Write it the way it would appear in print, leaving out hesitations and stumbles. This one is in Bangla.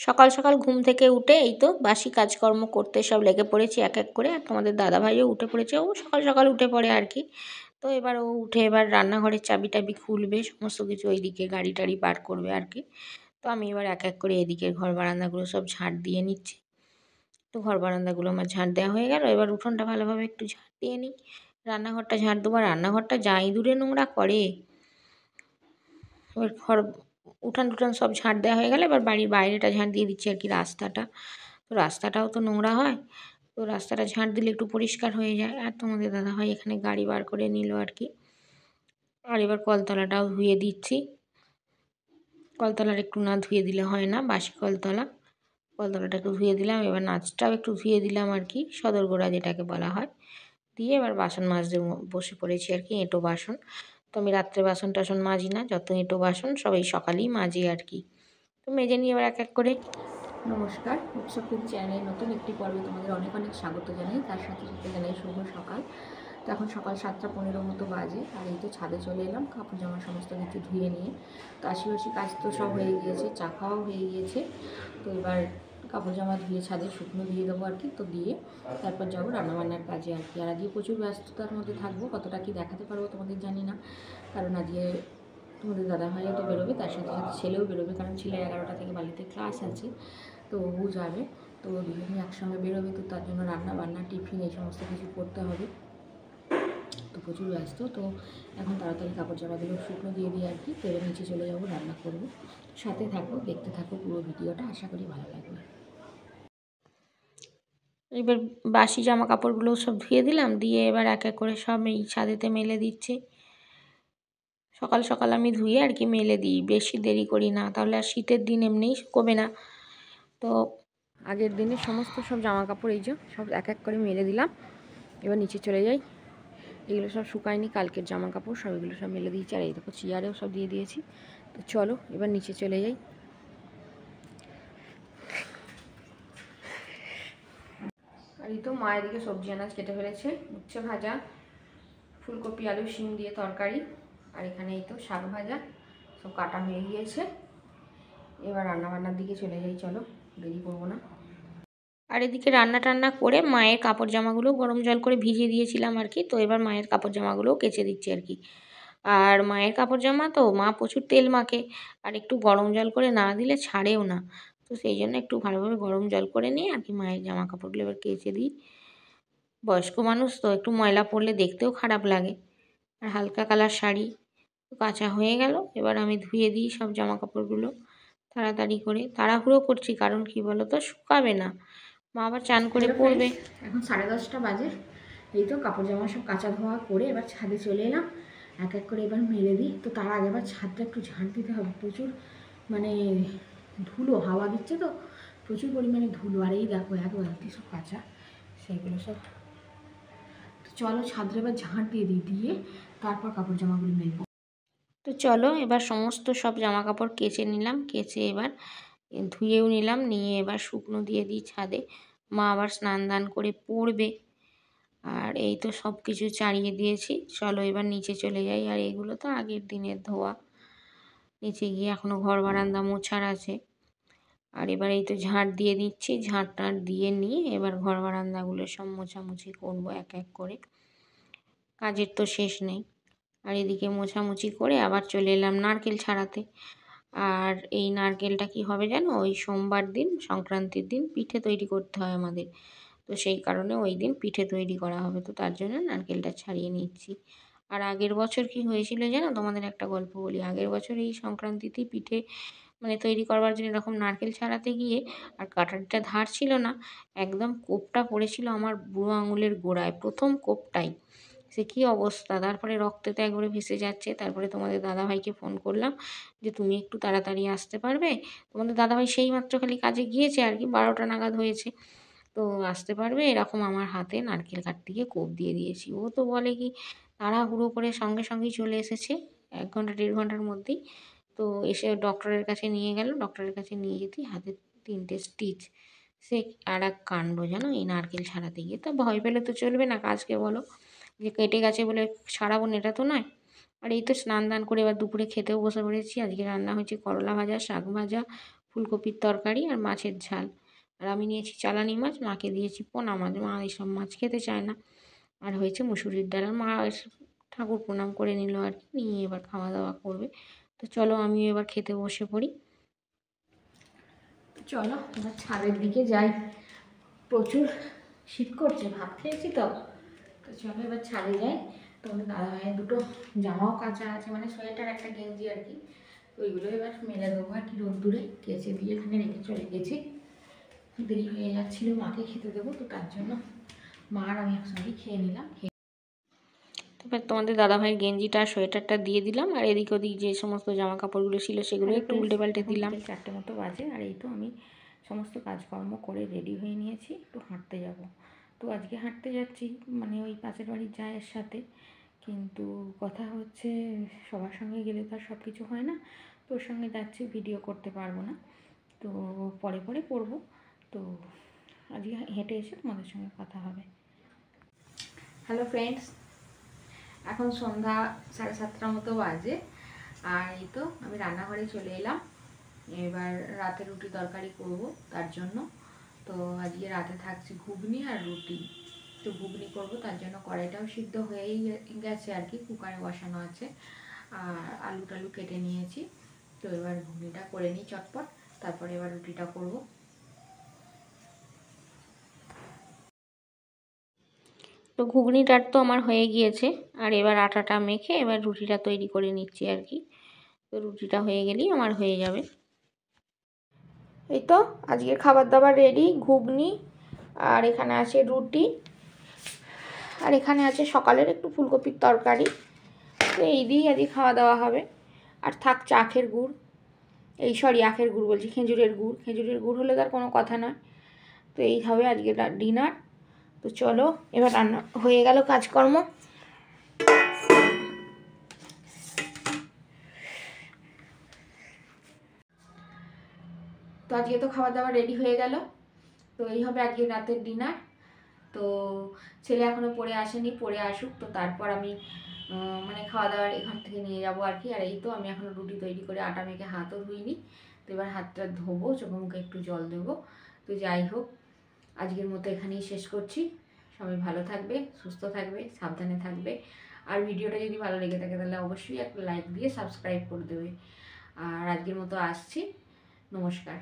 সকাল সকাল ঘুম থেকে উঠে এই তো বাসি কাজকর্ম করতে সব লেগে পড়েছি এক এক করে। আর তোমাদের দাদাভাইও উঠে পড়েছে, ও সকাল সকাল উঠে পড়ে আর কি। তো এবার ও উঠে এবার রান্নাঘরের চাবি টাবি খুলবে, সমস্ত কিছু ওইদিকে গাড়ি টাড়ি বার করবে আর কি। তো আমি এবার এক এক করে এদিকে ঘর বারান্দাগুলো সব ঝাঁট দিয়ে নিচ্ছি। তো ঘর বারান্দাগুলো আমার ঝাঁট দেওয়া হয়ে গেল, এবার উঠোনটা ভালোভাবে একটু ঝাঁট দিয়ে নিই। রান্নাঘরটা ঝাঁট দেবো, রান্নাঘরটা যাই দূরে নোংরা করে। এবার উঠান টুঠান সব ঝাঁট দেওয়া হয়ে গেলে এবার বাড়ির বাইরেটা ঝাঁট দিয়ে দিচ্ছি আর কি, রাস্তাটা। তো রাস্তাটাও তো নোংরা হয়, তো রাস্তাটা ঝাঁট দিলে একটু পরিষ্কার হয়ে যায়। আর তোমাদের দাদাভাই এখানে গাড়ি বার করে নিল আর কি। আর এবার কলতলাটাও ধুয়ে দিচ্ছি। কলতলার একটু না ধুয়ে দিলে হয় না, বাসি কলতলাটা একটু ধুয়ে দিলাম। এবার নাচটাও একটু ধুয়ে দিলাম আর কি, সদরগোড়া যেটাকে বলা হয়। দিয়ে এবার বাসন মাজতে বসে পড়েছি আর কি, এঁটো বাসন। তো আমি রাত্রে বাসন টাসন মাজি না, যত এঁটো বাসন সবাই সকালেই মাজি আর কি। তো মেজে নিয়ে এবার এক এক করে। নমস্কার, উৎসব কুক চ্যানেলের নতুন একটি পর্বে তোমাদের অনেক অনেক স্বাগত জানাই। তার সাথে সাথে জানাই শুভ সকাল। তো এখন সকাল 7:15 মতো বাজে, আর এই তো ছাদে চলে এলাম কাপড় জামা সমস্ত কিছু ধুয়ে নিয়ে। তো আশি কাজ তো সব হয়ে গিয়েছে, চা খাওয়াও হয়ে গিয়েছে। তো এবার কাপড় জামা ধুয়ে ছাদে শুকনো দিয়ে দেবো আর কি। তো দিয়ে তারপর যাবো রান্নাবান্নার কাজে আর কি। আর আজকে প্রচুর ব্যস্ততার মধ্যে থাকবো, কতটা কি দেখাতে পারবো তোমাদের জানি না, কারণ আজকে তোমাদের দাদাভাইও তো বেরোবে, তার সাথে সাথে ছেলেও বেরোবে, কারণ ছেলের 11টা থেকে বাড়িতে ক্লাস আছে। তো ও যাবে, তো দুজনেই একসঙ্গে বেরোবে। তো তার জন্য রান্না বান্না টিফিন এই সমস্ত কিছু করতে হবে। তো প্রচুর ব্যস্ত। তো এখন তাড়াতাড়ি কাপড় জামাগুলো শুকনো দিয়ে দিই আর কি। তো এবার নিচে চলে যাবো, রান্না করবো। সাথে থাকো, দেখতে থাকো পুরো ভিডিওটা, আশা করি ভালো লাগবে। এবার বাসি জামা কাপড়গুলো সব ধুয়ে দিলাম, দিয়ে এবার এক এক করে সব এই ছাদেতে মেলে দিচ্ছি। সকাল সকাল আমি ধুয়ে আর কি মেলে দিই, বেশি দেরি করি না, তাহলে আর শীতের দিন এমনিই শুকোবে না। তো আগের দিনের সমস্ত সব জামা কাপড় এই যে সব এক এক করে মেলে দিলাম। এবার নিচে চলে যাই, এগুলো সব শুকায়নি, কালকের জামা কাপড় সব এগুলো সব মেলে দিয়েছি। আর এই দেখো চেয়ারেও সব দিয়ে দিয়েছি। তো চলো এবার নিচে চলে যাই। আর এই তো মায়ের দিকে সবজি আনাজ কেটে ফেলেছে, উচ্ছে ভাজা, ফুলকপি আলু শিম দিয়ে তরকারি, আর এখানে এই তো শাক ভাজা সব কাটা হয়ে গিয়েছে। এবার রান্নাবান্নার দিকে চলে যাই, চলো দেরি করবো না। আর এদিকে রান্না টান্না করে মায়ের কাপড় জামাগুলো গরম জল করে ভিজিয়ে দিয়েছিলাম আর কি। তো এবার মায়ের কাপড় জামাগুলোও কেচে দিচ্ছি আর কি। আর মায়ের কাপড় জামা তো মা প্রচুর তেল মাখে, আর একটু গরম জল করে না দিলে ছাড়েও না। তো সেই জন্য একটু ভালোভাবে গরম জল করে নিয়ে আর কি মায়ের জামা কাপড়গুলো এবার কেচে দিই। বয়স্ক মানুষ তো একটু ময়লা পড়লে দেখতেও খারাপ লাগে। আর হালকা কালার শাড়ি কাচা হয়ে গেল, এবার আমি ধুয়ে দিই সব জামা কাপড়গুলো তাড়াতাড়ি করে। তাড়াহুড়ো করছি, কারণ কি বলো তো, শুকাবে না, মা আবার চান করে পরবে। এখন 10:30 বাজে। এই তো কাপড় জামা সব কাচা ধোয়া করে এবার ছাদে চলে এলাম, এক এক করে এবার মেলে দিই। তো তার আগে এবার ছাদটা একটু ঝাঁট দিতে হবে, প্রচুর মানে ধুলো, হাওয়া দিচ্ছে তো প্রচুর পরিমাণে ধুলো। আর এই দেখো এক বালতি সব কাঁচা, সেইগুলো সব। তো চলো ছাদে এবার ঝাঁট দিয়ে দিই, দিয়ে তারপর কাপড় জামাগুলো মেলবো। তো চলো এবার সমস্ত সব জামা কাপড় কেচে নিলাম, কেচে এবার ধুয়েও নিলাম, নিয়ে এবার শুকনো দিয়ে দিই ছাদে। মা আবার স্নান দান করে পড়বে। আর এই তো সব কিছু চাড়িয়ে দিয়েছি, চলো এবার নিচে চলে যাই। আর এগুলো তো আগের দিনের ধোয়া, নিচে গিয়ে এখনও ঘর বারান্দা মোছার আছে। আর এবার এই তো ঝাঁট দিয়ে দিচ্ছি, ঝাঁট টাঁট দিয়ে নিয়ে এবার ঘর বারান্দাগুলো সব মোছামুছি করবো এক এক করে, কাজের তো শেষ নেই। আর এদিকে মোছামুছি করে আবার চলে এলাম নারকেল ছাড়াতে। আর এই নারকেলটা কি হবে জানো, ওই সোমবার দিন, সংক্রান্তির দিন পিঠে তৈরি করতে হয় আমাদের। তো সেই কারণে ওই দিন পিঠে তৈরি করা হবে, তো তার জন্য নারকেলটা ছাড়িয়ে নিচ্ছি। আর আগের বছর কি হয়েছিল জানো, তোমাদের একটা গল্প বলি। আগের বছর এই সংক্রান্তিতেই পিঠে মানে তৈরি করবার জন্য এরকম নারকেল ছাড়াতে গিয়ে, আর কাটারিটা ধার ছিল না, একদম কোপটা পড়েছিল আমার বুড়ো আঙুলের গোড়ায়, প্রথম কোপটাই। সে কী অবস্থা, তারপরে রক্তেতে একবারে ভেসে যাচ্ছে। তারপরে তোমাদের দাদাভাইকে ফোন করলাম যে তুমি একটু তাড়াতাড়ি আসতে পারবে। তোমাদের দাদাভাই সেই মাত্র খালি কাজে গিয়েছে আর কি, 12টা নাগাদ হয়েছে। তো আসতে পারবে, এরকম আমার হাতে নারকেল কাটতে গিয়ে কোপ দিয়ে দিয়েছি। ও তো বলে কি তাড়াহুড়ো করে সঙ্গে সঙ্গেই চলে এসেছে, 1 ঘন্টা 1.5 ঘন্টার মধ্যেই। তো এসে ডক্টরের কাছে নিয়ে গেল, ডক্টরের কাছে নিয়ে যেতেই হাতে 3টে স্টিচ। সে আর এক কাণ্ড জানো এই নারকেল ছাড়াতে গিয়ে। তো ভয় পেলে তো চলবে না, কাজকে বলো যে কেটে গেছে বলে ছাড়াবো না, এটা তো নয়। আর এই তো স্নান দান করে এবার দুপুরে খেতেও বসে পড়েছি। আজকে রান্না হয়েছে করলা ভাজা, শাক ভাজা, ফুলকপির তরকারি আর মাছের ঝাল। আর আমি নিয়েছি চালানি মাছ, মাকে দিয়েছি পোনা মাছ, মা এইসব মাছ খেতে চায় না। আর হয়েছে মুসুরির ডাল। আর মা ঠাকুর প্রণাম করে নিল আর কি, নিয়ে এবার খাওয়া দাওয়া করবে। তো চলো আমিও এবার খেতে বসে পড়ি। চলো এবার ছাদের দিকে যাই, প্রচুর শীত করছে, ভাত খেয়েছি তো। তো চলো এবার ছাদে যাই। তোমাদের দাদাভাইয়ের দুটো জামাও কাঁচা আছে, মানে সোয়েটার একটা গেঞ্জি আর কি, ওইগুলো এবার মেলে দেবো আর কি রোদ্দুরে, কেচে দিয়ে এখানে রেখে চলে গেছি। দেরি হয়ে যাচ্ছিলো মাকে খেতে দেবো, তো তার জন্য মা আর আমি একসঙ্গে খেয়ে নিলাম। এবার তোমাদের দাদাভাইয়ের গেঞ্জিটা সোয়েটারটা দিয়ে দিলাম, আর এদিক ওদিক যে সমস্ত জামা কাপড়গুলো ছিল সেগুলো একটু উল্টে পাল্টে দিলাম। 4টে মতো বাজে, আর এই তো আমি সমস্ত কাজকর্ম করে রেডি হয়ে নিয়েছি, একটু হাঁটতে যাব। তো আজকে হাঁটতে যাচ্ছি মানে ওই পাশের বাড়ির জায়ের সাথে, কিন্তু কথা হচ্ছে সবার সঙ্গে গেলে তো আর সব কিছু হয় না, তো ওর সঙ্গে যাচ্ছি, ভিডিও করতে পারবো না, তো পরে পরে করবো। তো আজকে হেঁটে এসে তোমাদের সঙ্গে কথা হবে। হ্যালো ফ্রেন্ডস, এখন সন্ধ্যা 7:30 মতো বাজে, আর এই তো আমি রান্নাঘরে চলে এলাম। এবার রাতে রুটি তরকারি করব তার জন্য। তো আজকে রাতে থাকছে ঘুগনি আর রুটি। তো ঘুগনি করব, তার জন্য কড়াইটাও সিদ্ধ হয়েই গেছে আর কি, কুকারে বসানো আছে, আর আলু টালু কেটে নিয়েছি। তো এবার ঘুগনিটা করে নিই চটপট, তারপরে এবার রুটিটা করব। তো ঘুগনিটার তো আমার হয়ে গিয়েছে, আর এবার আটাটা মেখে এবার রুটিটা তৈরি করে নিচ্ছি আর কি। তো রুটিটা হয়ে গেলেই আমার হয়ে যাবে। এই তো আজকের খাবার দাবার রেডি, ঘুগনি, আর এখানে আছে রুটি, আর এখানে আছে সকালের একটু ফুলকপির তরকারি। তো এই দিয়েই আজকে খাওয়া দাওয়া হবে। আর থাকছে আখের গুড়, এই সরি আখের গুড় বলছি, খেজুরের গুড়। খেজুরের গুড় হলে তার কোনো কথা নয়। তো এই হবে আজকে ডিনার। তো চলো এবার রান্না হয়ে গেল কাজকর্ম। তো আজকে তো খাওয়া দাওয়া রেডি হয়ে গেল। তো এই হবে আজকে রাতের ডিনার। তো ছেলে এখনও পড়ে আসেনি, পড়ে আসুক, তো তারপর আমি মানে খাওয়া দাওয়ার এখান থেকে নিয়ে যাবো আর কি। আর এই তো আমি এখনও রুটি তৈরি করে আটা মেখে হাতও ধুইনি। তো এবার হাতটা ধোবো, চোখে মুখে একটু জল দেবো। তো যাই হোক, আজকের মতো এখানেই শেষ করছি। সবাই ভালো থাকবে, সুস্থ থাকবে, সাবধানে থাকবে। আর ভিডিওটা যদি ভালো লেগে থাকে তাহলে অবশ্যই একটা লাইক দিয়ে সাবস্ক্রাইব করে দেবে। আর আজকের মতো আসছি, নমস্কার।